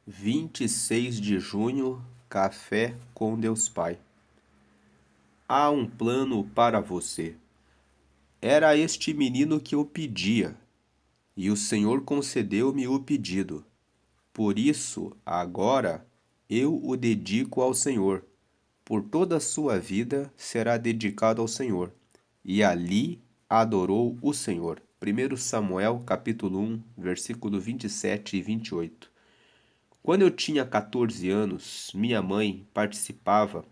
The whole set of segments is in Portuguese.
26 de junho, Café com Deus Pai. Há um plano para você. Era este menino que eu pedia, e o Senhor concedeu-me o pedido. Por isso, agora, eu o dedico ao Senhor. Por toda a sua vida será dedicado ao Senhor. E ali adorou o Senhor. 1 Samuel, capítulo 1, versículo 27 e 28. Quando eu tinha 14 anos, minha mãe participava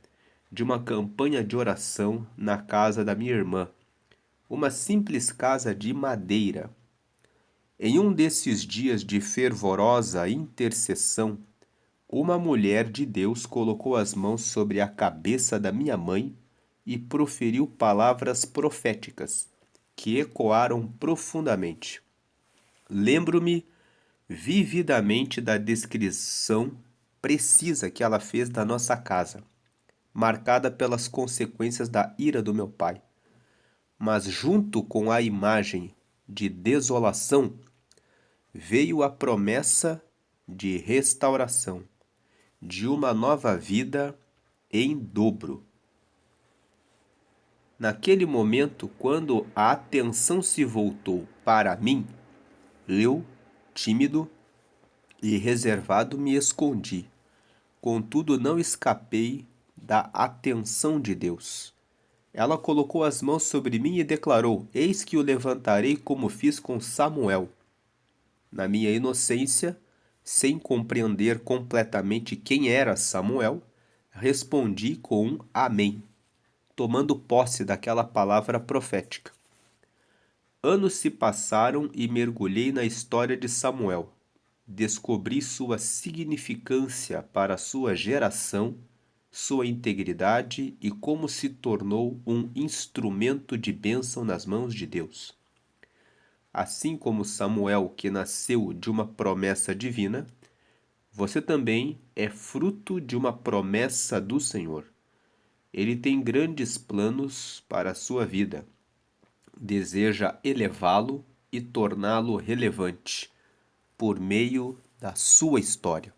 de uma campanha de oração na casa da minha irmã, uma simples casa de madeira. Em um desses dias de fervorosa intercessão, uma mulher de Deus colocou as mãos sobre a cabeça da minha mãe e proferiu palavras proféticas que ecoaram profundamente. Lembro-me vividamente da descrição precisa que ela fez da nossa casa, marcada pelas consequências da ira do meu pai. Mas junto com a imagem de desolação, veio a promessa de restauração, de uma nova vida em dobro. Naquele momento, quando a atenção se voltou para mim, eu, tímido e reservado, me escondi. Contudo, não escapei da atenção de Deus. Ela colocou as mãos sobre mim e declarou: Eis que o levantarei como fiz com Samuel. Na minha inocência, sem compreender completamente quem era Samuel, respondi com um amém, tomando posse daquela palavra profética. Anos se passaram e mergulhei na história de Samuel. Descobri sua significância para sua geração, sua integridade e como se tornou um instrumento de bênção nas mãos de Deus. Assim como Samuel, que nasceu de uma promessa divina, você também é fruto de uma promessa do Senhor. Ele tem grandes planos para a sua vida. Deseja elevá-lo e torná-lo relevante por meio da sua história.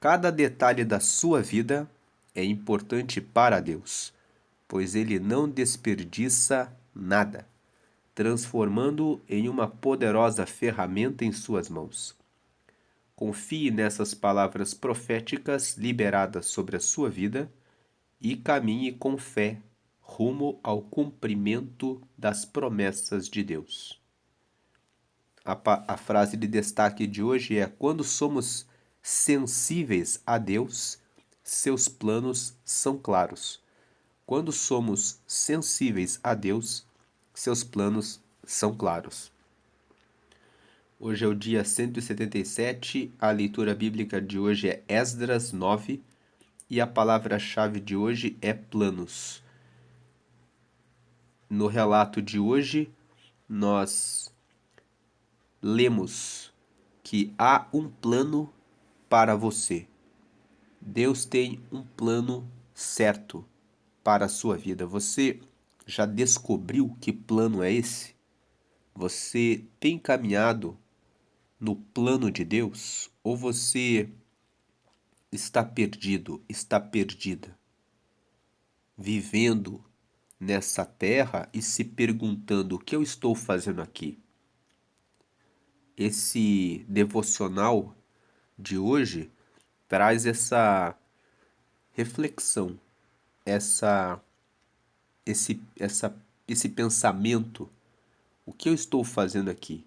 Cada detalhe da sua vida é importante para Deus, pois Ele não desperdiça nada, transformando-o em uma poderosa ferramenta em suas mãos. Confie nessas palavras proféticas liberadas sobre a sua vida e caminhe com fé rumo ao cumprimento das promessas de Deus. A frase de destaque de hoje é: quando somos sensíveis a Deus, seus planos são claros. Quando somos sensíveis a Deus, seus planos são claros. Hoje é o dia 177, a leitura bíblica de hoje é Esdras 9 e a palavra-chave de hoje é planos. No relato de hoje, nós lemos que há um plano para você. Deus tem um plano certo para a sua vida. Você já descobriu que plano é esse? Você tem caminhado no plano de Deus? Ou você está perdido, está perdida, vivendo nessa terra e se perguntando: o que eu estou fazendo aqui? Esse devocional de hoje traz essa reflexão, esse pensamento: o que eu estou fazendo aqui?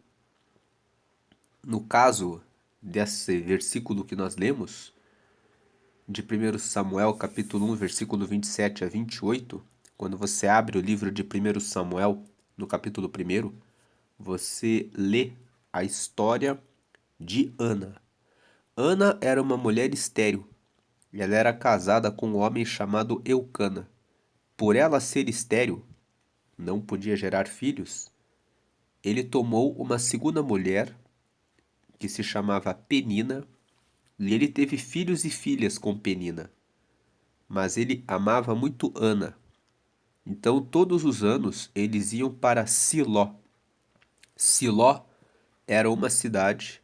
No caso desse versículo que nós lemos, de 1 Samuel, capítulo 1, versículo 27 a 28, quando você abre o livro de 1 Samuel, no capítulo 1, você lê a história de Ana. Ana era uma mulher estéril e ela era casada com um homem chamado Eucana. Por ela ser estéril, não podia gerar filhos, ele tomou uma segunda mulher que se chamava Penina e ele teve filhos e filhas com Penina. Mas ele amava muito Ana. Então, todos os anos, eles iam para Siló. Siló era uma cidade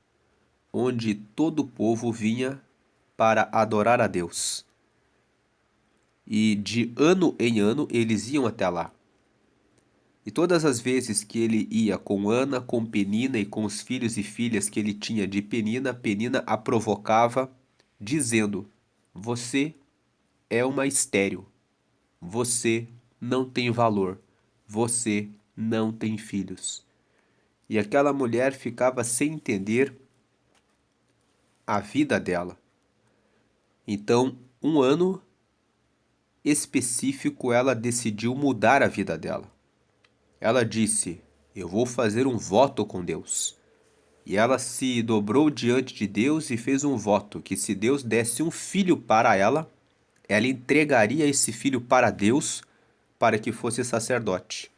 onde todo o povo vinha para adorar a Deus. E de ano em ano eles iam até lá. E todas as vezes que ele ia com Ana, com Penina e com os filhos e filhas que ele tinha de Penina, Penina a provocava, dizendo: Você é uma estéril, você não tem valor, você não tem filhos. E aquela mulher ficava sem entender a vida dela. Então, um ano específico, ela decidiu mudar a vida dela. Ela disse: Eu vou fazer um voto com Deus. E ela se dobrou diante de Deus e fez um voto que se Deus desse um filho para ela, ela entregaria esse filho para Deus para que fosse sacerdote.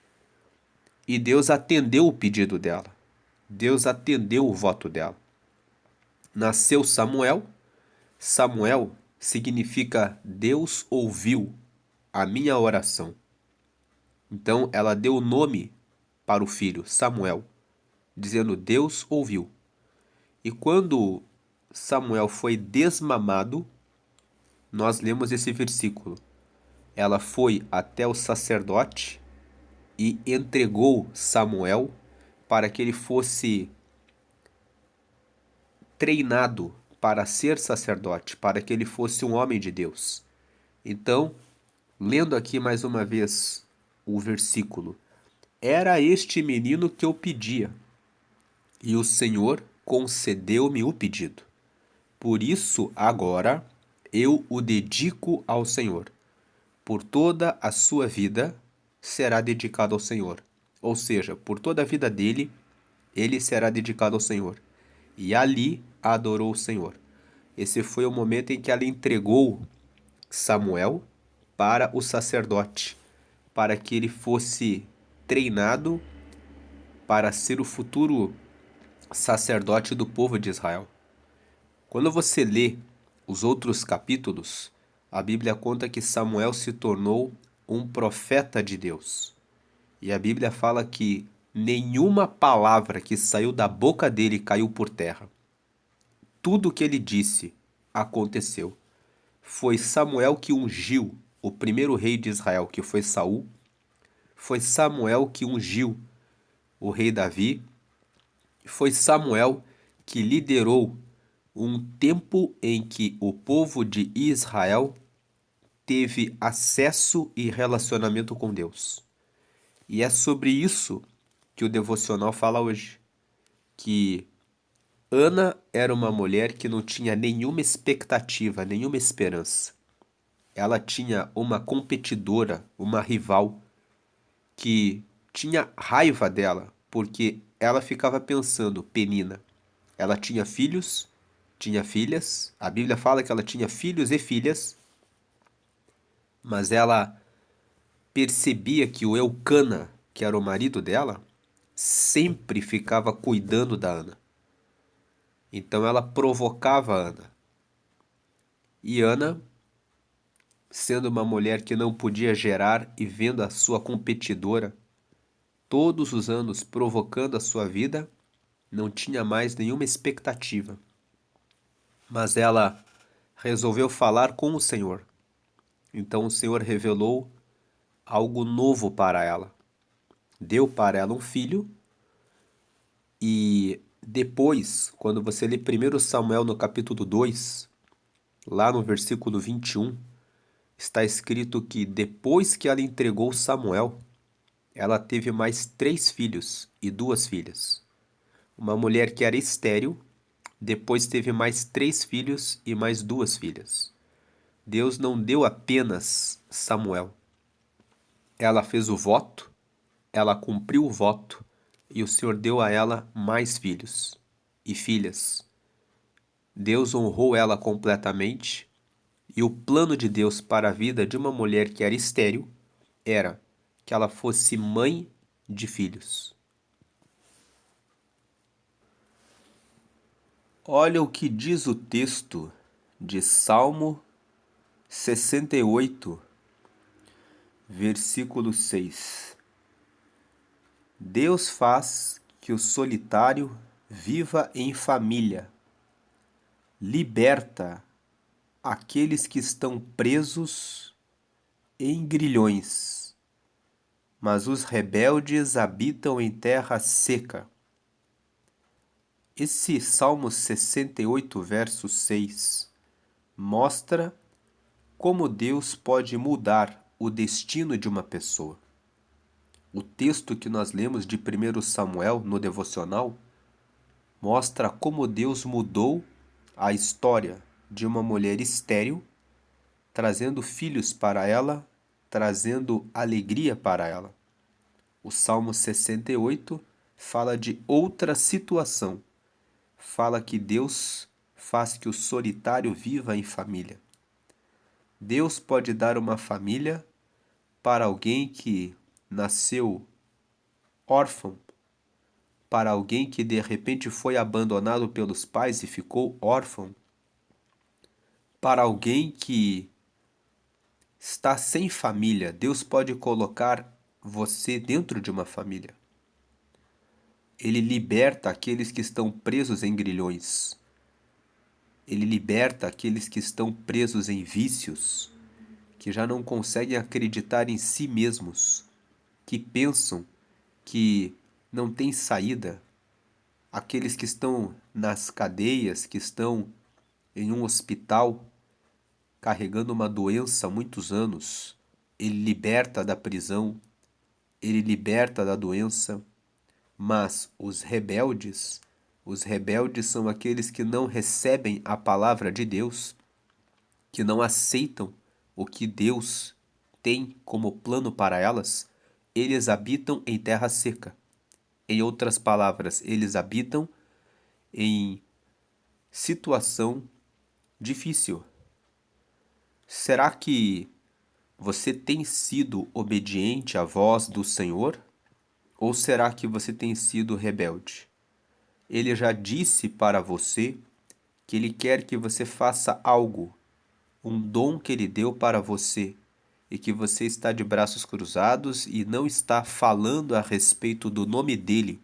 E Deus atendeu o pedido dela. Deus atendeu o voto dela. Nasceu Samuel. Samuel significa Deus ouviu a minha oração. Então ela deu o nome para o filho, Samuel, dizendo: Deus ouviu. E quando Samuel foi desmamado, nós lemos esse versículo. Ela foi até o sacerdote e entregou Samuel para que ele fosse treinado para ser sacerdote, para que ele fosse um homem de Deus. Então, lendo aqui mais uma vez o versículo: Era este menino que eu pedia, e o Senhor concedeu-me o pedido. Por isso, agora, eu o dedico ao Senhor. Por toda a sua vida será dedicado ao Senhor. Ou seja, por toda a vida dele, ele será dedicado ao Senhor. E ali adorou o Senhor. Esse foi o momento em que ela entregou Samuel para o sacerdote, para que ele fosse treinado para ser o futuro sacerdote do povo de Israel. Quando você lê os outros capítulos, a Bíblia conta que Samuel se tornou um profeta de Deus. E a Bíblia fala que nenhuma palavra que saiu da boca dele caiu por terra. Tudo o que ele disse aconteceu. Foi Samuel que ungiu o primeiro rei de Israel, que foi Saul. Foi Samuel que ungiu o rei Davi. Foi Samuel que liderou um tempo em que o povo de Israel teve acesso e relacionamento com Deus. E é sobre isso que o devocional fala hoje. Que Ana era uma mulher que não tinha nenhuma expectativa, nenhuma esperança. Ela tinha uma competidora, uma rival, que tinha raiva dela, porque ela ficava pensando: Penina, ela tinha filhos, tinha filhas, a Bíblia fala que ela tinha filhos e filhas, mas ela percebia que o Eucana, que era o marido dela, sempre ficava cuidando da Ana. Então ela provocava a Ana. E Ana, sendo uma mulher que não podia gerar e vendo a sua competidora todos os anos provocando a sua vida, não tinha mais nenhuma expectativa. Mas ela resolveu falar com o Senhor. Então o Senhor revelou algo novo para ela. Deu para ela um filho e depois, quando você lê 1 Samuel no capítulo 2, lá no versículo 21, está escrito que depois que ela entregou Samuel, ela teve mais 3 filhos e 2 filhas. Uma mulher que era estéril, depois teve mais 3 filhos e mais 2 filhas. Deus não deu apenas Samuel. Ela fez o voto, ela cumpriu o voto e o Senhor deu a ela mais filhos e filhas. Deus honrou ela completamente e o plano de Deus para a vida de uma mulher que era estéril era que ela fosse mãe de filhos. Olha o que diz o texto de Salmo 68, versículo 6. Deus faz que o solitário viva em família, liberta aqueles que estão presos em grilhões, mas os rebeldes habitam em terra seca. Esse Salmo 68, verso 6, mostra como Deus pode mudar o destino de uma pessoa. O texto que nós lemos de 1 Samuel no devocional mostra como Deus mudou a história de uma mulher estéril, trazendo filhos para ela, trazendo alegria para ela. O Salmo 68 fala de outra situação. Fala que Deus faz que o solitário viva em família. Deus pode dar uma família para alguém que nasceu órfão, para alguém que de repente foi abandonado pelos pais e ficou órfão, para alguém que está sem família. Deus pode colocar você dentro de uma família. Ele liberta aqueles que estão presos em grilhões. Ele liberta aqueles que estão presos em vícios, que já não conseguem acreditar em si mesmos, que pensam que não tem saída, aqueles que estão nas cadeias, que estão em um hospital carregando uma doença há muitos anos. Ele liberta da prisão, ele liberta da doença, mas os rebeldes são aqueles que não recebem a palavra de Deus, que não aceitam o que Deus tem como plano para elas. Eles habitam em terra seca. Em outras palavras, eles habitam em situação difícil. Será que você tem sido obediente à voz do Senhor? Ou será que você tem sido rebelde? Ele já disse para você que ele quer que você faça algo, um dom que ele deu para você, e que você está de braços cruzados e não está falando a respeito do nome dele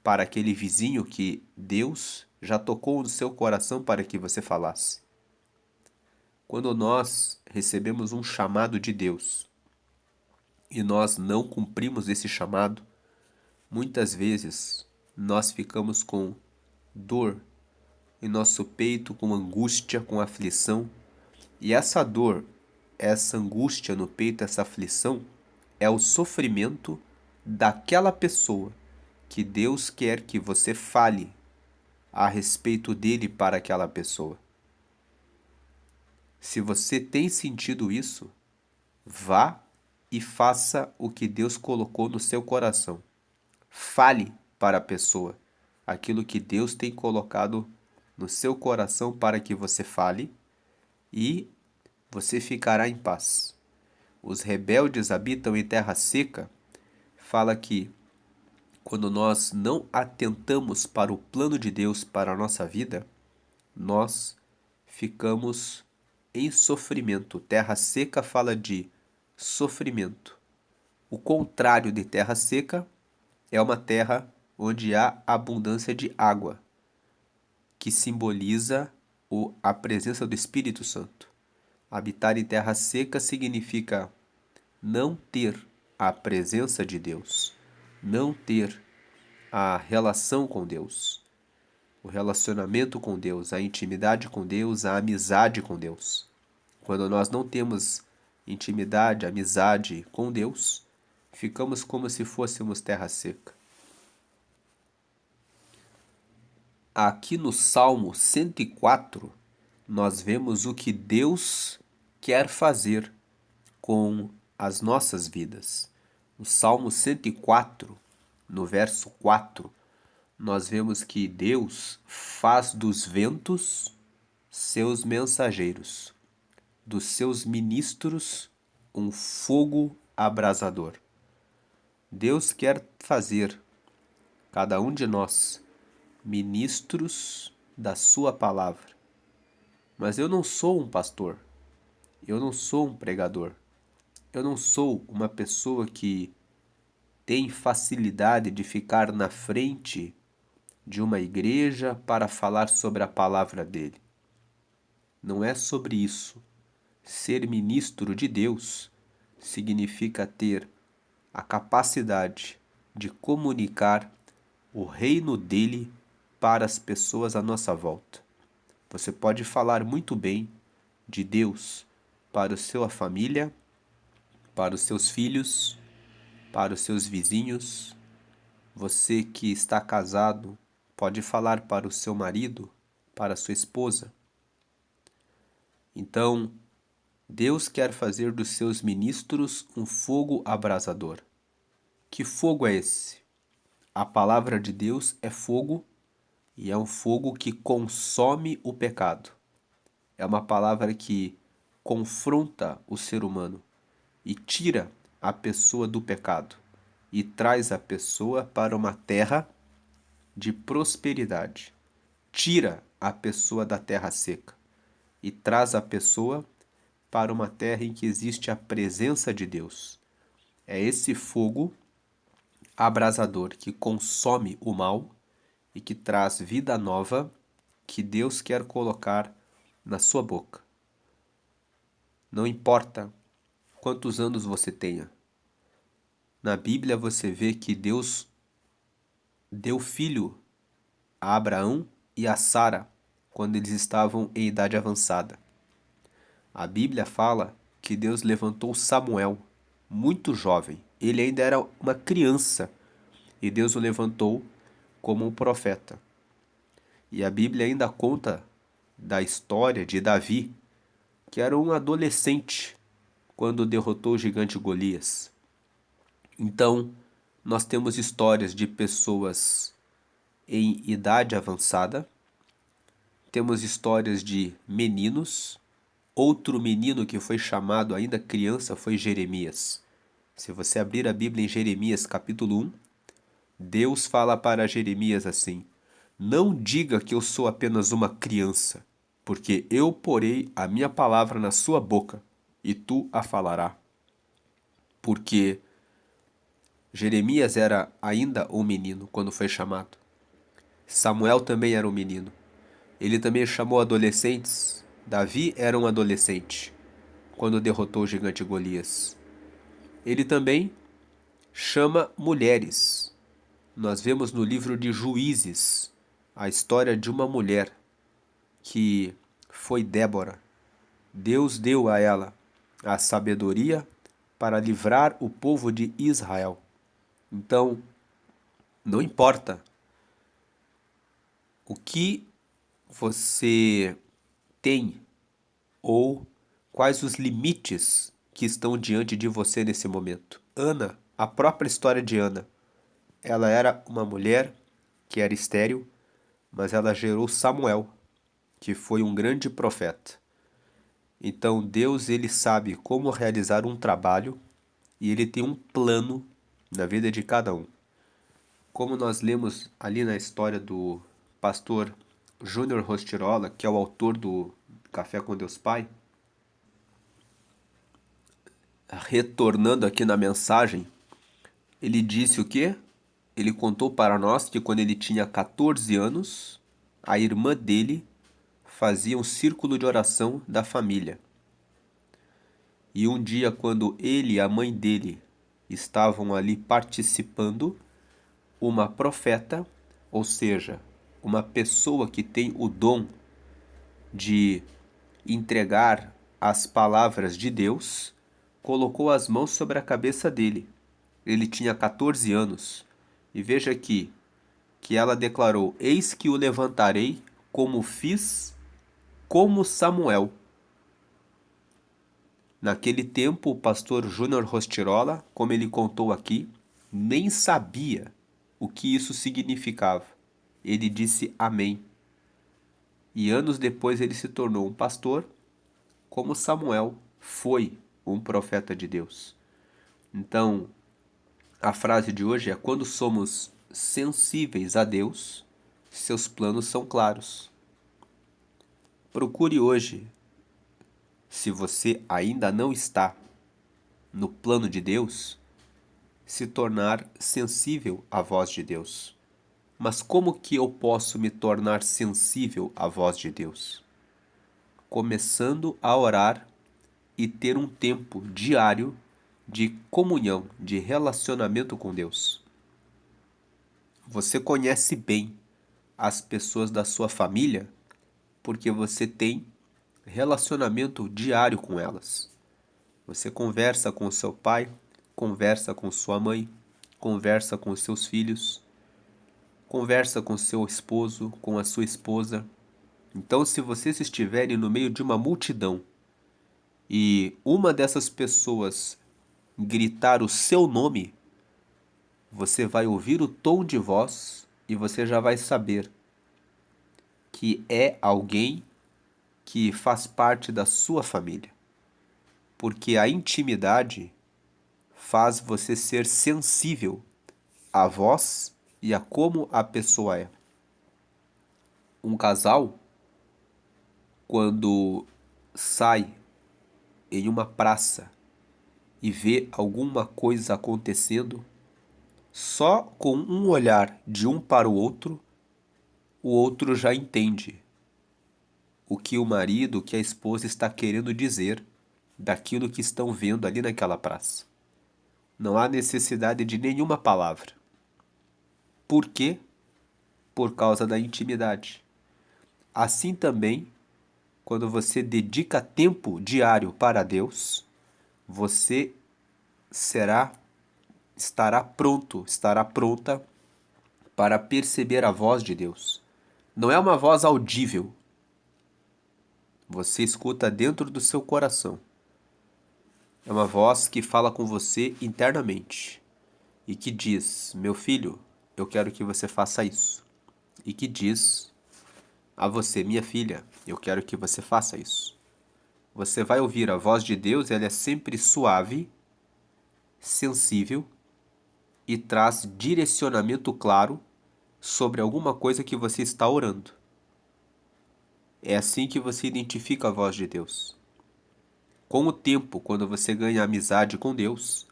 para aquele vizinho que Deus já tocou no seu coração para que você falasse. Quando nós recebemos um chamado de Deus e nós não cumprimos esse chamado, muitas vezes nós ficamos com dor em nosso peito, com angústia, com aflição. E essa dor, essa angústia no peito, essa aflição, é o sofrimento daquela pessoa que Deus quer que você fale a respeito dele para aquela pessoa. Se você tem sentido isso, vá e faça o que Deus colocou no seu coração. Fale para a pessoa aquilo que Deus tem colocado no seu coração para que você fale, e você ficará em paz. Os rebeldes habitam em terra seca. Fala que quando nós não atentamos para o plano de Deus para a nossa vida, nós ficamos em sofrimento. Terra seca fala de sofrimento. O contrário de terra seca é uma terra onde há abundância de água, que simboliza a presença do Espírito Santo. Habitar em terra seca significa não ter a presença de Deus, não ter a relação com Deus, o relacionamento com Deus, a intimidade com Deus, a amizade com Deus. Quando nós não temos intimidade, amizade com Deus, ficamos como se fôssemos terra seca. Aqui no Salmo 104, nós vemos o que Deus quer fazer com as nossas vidas. No Salmo 104, no verso 4, nós vemos que Deus faz dos ventos seus mensageiros, dos seus ministros um fogo abrasador. Deus quer fazer cada um de nós ministros da sua palavra. Mas eu não sou um pastor, eu não sou um pregador, eu não sou uma pessoa que tem facilidade de ficar na frente de uma igreja para falar sobre a palavra dele. Não é sobre isso. Ser ministro de Deus significa ter a capacidade de comunicar o reino dele para as pessoas à nossa volta. Você pode falar muito bem de Deus para a sua família, para os seus filhos, para os seus vizinhos. Você que está casado pode falar para o seu marido, para a sua esposa. Então, Deus quer fazer dos seus ministros um fogo abrasador. Que fogo é esse? A palavra de Deus é fogo e é um fogo que consome o pecado. É uma palavra que confronta o ser humano e tira a pessoa do pecado e traz a pessoa para uma terra de prosperidade. Tira a pessoa da terra seca e traz a pessoa para uma terra em que existe a presença de Deus. É esse fogo abrasador que consome o mal e que traz vida nova que Deus quer colocar na sua boca. Não importa quantos anos você tenha. Na Bíblia você vê que Deus deu filho a Abraão e a Sara quando eles estavam em idade avançada. A Bíblia fala que Deus levantou Samuel, muito jovem. Ele ainda era uma criança e Deus o levantou como um profeta. E a Bíblia ainda conta da história de Davi, que era um adolescente quando derrotou o gigante Golias. Então, nós temos histórias de pessoas em idade avançada, temos histórias de meninos. Outro menino que foi chamado ainda criança foi Jeremias. Se você abrir a Bíblia em Jeremias capítulo 1, Deus fala para Jeremias assim: Não diga que eu sou apenas uma criança, porque eu porei a minha palavra na sua boca, e tu a falará. Porque Jeremias era ainda um menino quando foi chamado. Samuel também era um menino. Ele também chamou adolescentes. Davi era um adolescente quando derrotou o gigante Golias. Ele também chama mulheres. Nós vemos no livro de Juízes a história de uma mulher que foi Débora. Deus deu a ela a sabedoria para livrar o povo de Israel. Então, não importa o que você tem ou quais os limites que estão diante de você nesse momento. Ana, a própria história de Ana, ela era uma mulher que era estéril, mas ela gerou Samuel, que foi um grande profeta. Então Deus, ele sabe como realizar um trabalho e ele tem um plano na vida de cada um. Como nós lemos ali na história do pastor Júnior Rostirola, que é o autor do Café com Deus Pai, retornando aqui na mensagem, ele disse o quê? Ele contou para nós que quando ele tinha 14 anos, a irmã dele fazia um círculo de oração da família. E um dia, quando ele e a mãe dele estavam ali participando, uma profeta, ou seja, uma pessoa que tem o dom de entregar as palavras de Deus, colocou as mãos sobre a cabeça dele. Ele tinha 14 anos. E veja aqui que ela declarou: Eis que o levantarei como fiz como Samuel. Naquele tempo, o pastor Júnior Rostirola, como ele contou aqui, nem sabia o que isso significava. Ele disse amém. E anos depois ele se tornou um pastor, como Samuel foi um profeta de Deus. Então, a frase de hoje é: quando somos sensíveis a Deus, seus planos são claros. Procure hoje, se você ainda não está no plano de Deus, se tornar sensível à voz de Deus. Mas como que eu posso me tornar sensível à voz de Deus? começando a orar e ter um tempo diário de comunhão, de relacionamento com Deus. Você conhece bem as pessoas da sua família porque você tem relacionamento diário com elas. Você conversa com seu pai, conversa com sua mãe, conversa com seus filhos, conversa com seu esposo, com a sua esposa. Então, se vocês estiverem no meio de uma multidão e uma dessas pessoas gritar o seu nome, você vai ouvir o tom de voz e você já vai saber que é alguém que faz parte da sua família. Porque a intimidade faz você ser sensível à voz e a como a pessoa é. Um casal, quando sai em uma praça e vê alguma coisa acontecendo, só com um olhar de um para o outro já entende o que o marido, o que a esposa está querendo dizer daquilo que estão vendo ali naquela praça. Não há necessidade de nenhuma palavra. Por quê? Por causa da intimidade. Assim também, quando você dedica tempo diário para Deus, você estará pronta para perceber a voz de Deus. Não é uma voz audível. Você escuta dentro do seu coração. É uma voz que fala com você internamente e que diz: meu filho, eu quero que você faça isso. E que diz a você: minha filha, eu quero que você faça isso. Você vai ouvir a voz de Deus, ela é sempre suave, sensível e traz direcionamento claro sobre alguma coisa que você está orando. É assim que você identifica a voz de Deus. Com o tempo, quando você ganha amizade com Deus,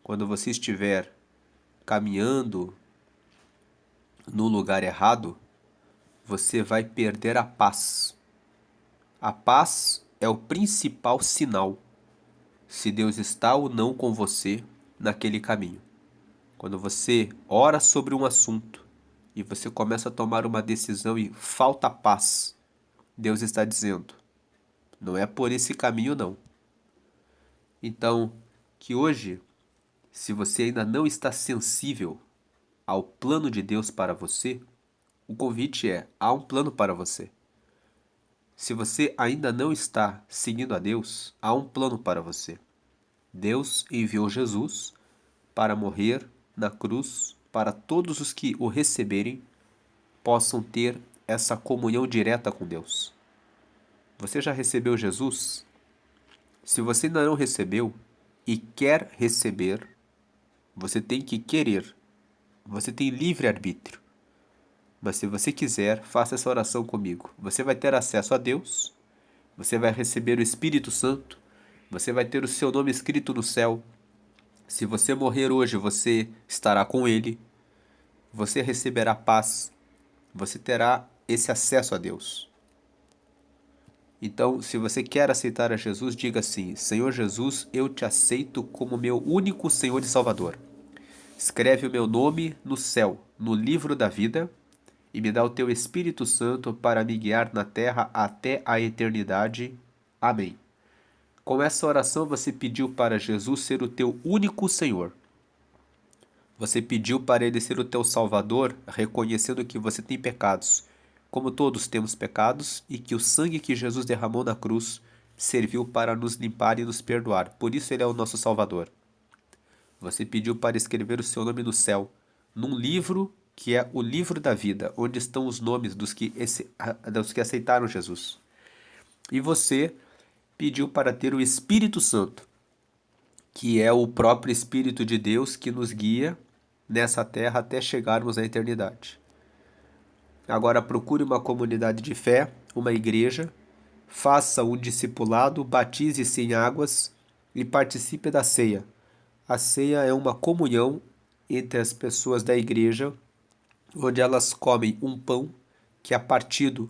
quando você estiver caminhando no lugar errado, você vai perder a paz. A paz é o principal sinal se Deus está ou não com você naquele caminho. Quando você ora sobre um assunto e você começa a tomar uma decisão e falta paz, Deus está dizendo: não é por esse caminho não. Então, que hoje, se você ainda não está sensível ao plano de Deus para você, o convite é: há um plano para você. Se você ainda não está seguindo a Deus, há um plano para você. Deus enviou Jesus para morrer na cruz para todos os que o receberem possam ter essa comunhão direta com Deus. Você já recebeu Jesus? Se você ainda não recebeu e quer receber, você tem que querer. Você tem livre-arbítrio. Mas se você quiser, faça essa oração comigo. Você vai ter acesso a Deus, você vai receber o Espírito Santo, você vai ter o seu nome escrito no céu. Se você morrer hoje, você estará com Ele, você receberá paz, você terá esse acesso a Deus. Então, se você quer aceitar a Jesus, diga assim: Senhor Jesus, eu te aceito como meu único Senhor e Salvador. Escreve o meu nome no céu, no livro da vida, e me dá o teu Espírito Santo para me guiar na terra até a eternidade. Amém. Com essa oração você pediu para Jesus ser o teu único Senhor. Você pediu para Ele ser o teu Salvador, reconhecendo que você tem pecados, como todos temos pecados, e que o sangue que Jesus derramou na cruz serviu para nos limpar e nos perdoar. Por isso Ele é o nosso Salvador. Você pediu para escrever o seu nome no céu, num livro que é o livro da vida, onde estão os nomes dos que aceitaram Jesus. E você pediu para ter o Espírito Santo, que é o próprio Espírito de Deus que nos guia nessa terra até chegarmos à eternidade. Agora procure uma comunidade de fé, uma igreja, faça um discipulado, batize-se em águas e participe da ceia. A ceia é uma comunhão entre as pessoas da igreja, onde elas comem um pão que é partido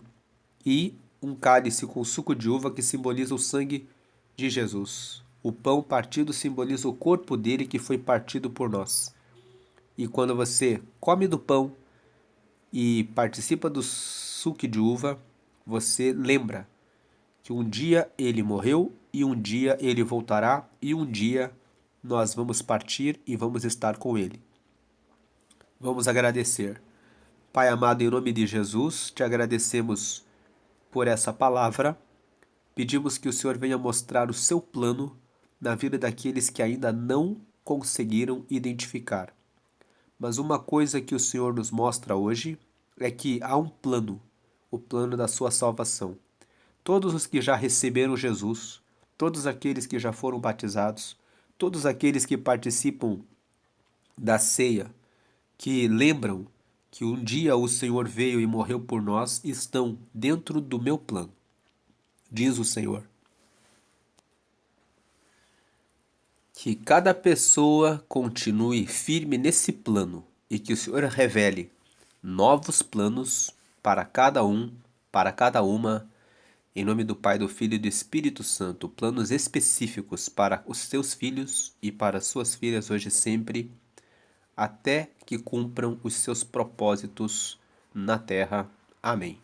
e um cálice com suco de uva que simboliza o sangue de Jesus. O pão partido simboliza o corpo dele que foi partido por nós. E quando você come do pão e participa do suco de uva, você lembra que um dia ele morreu e um dia ele voltará e um dia nós vamos partir e vamos estar com ele. Vamos agradecer. Pai amado, em nome de Jesus, te agradecemos por essa palavra. Pedimos que o Senhor venha mostrar o seu plano na vida daqueles que ainda não conseguiram identificar. Mas uma coisa que o Senhor nos mostra hoje é que há um plano, o plano da sua salvação. Todos os que já receberam Jesus, todos aqueles que já foram batizados, todos aqueles que participam da ceia, que lembram que um dia o Senhor veio e morreu por nós, estão dentro do meu plano, diz o Senhor. Que cada pessoa continue firme nesse plano e que o Senhor revele novos planos para cada um, para cada uma, em nome do Pai, do Filho e do Espírito Santo, planos específicos para os seus filhos e para as suas filhas hoje e sempre, até que cumpram os seus propósitos na terra. Amém.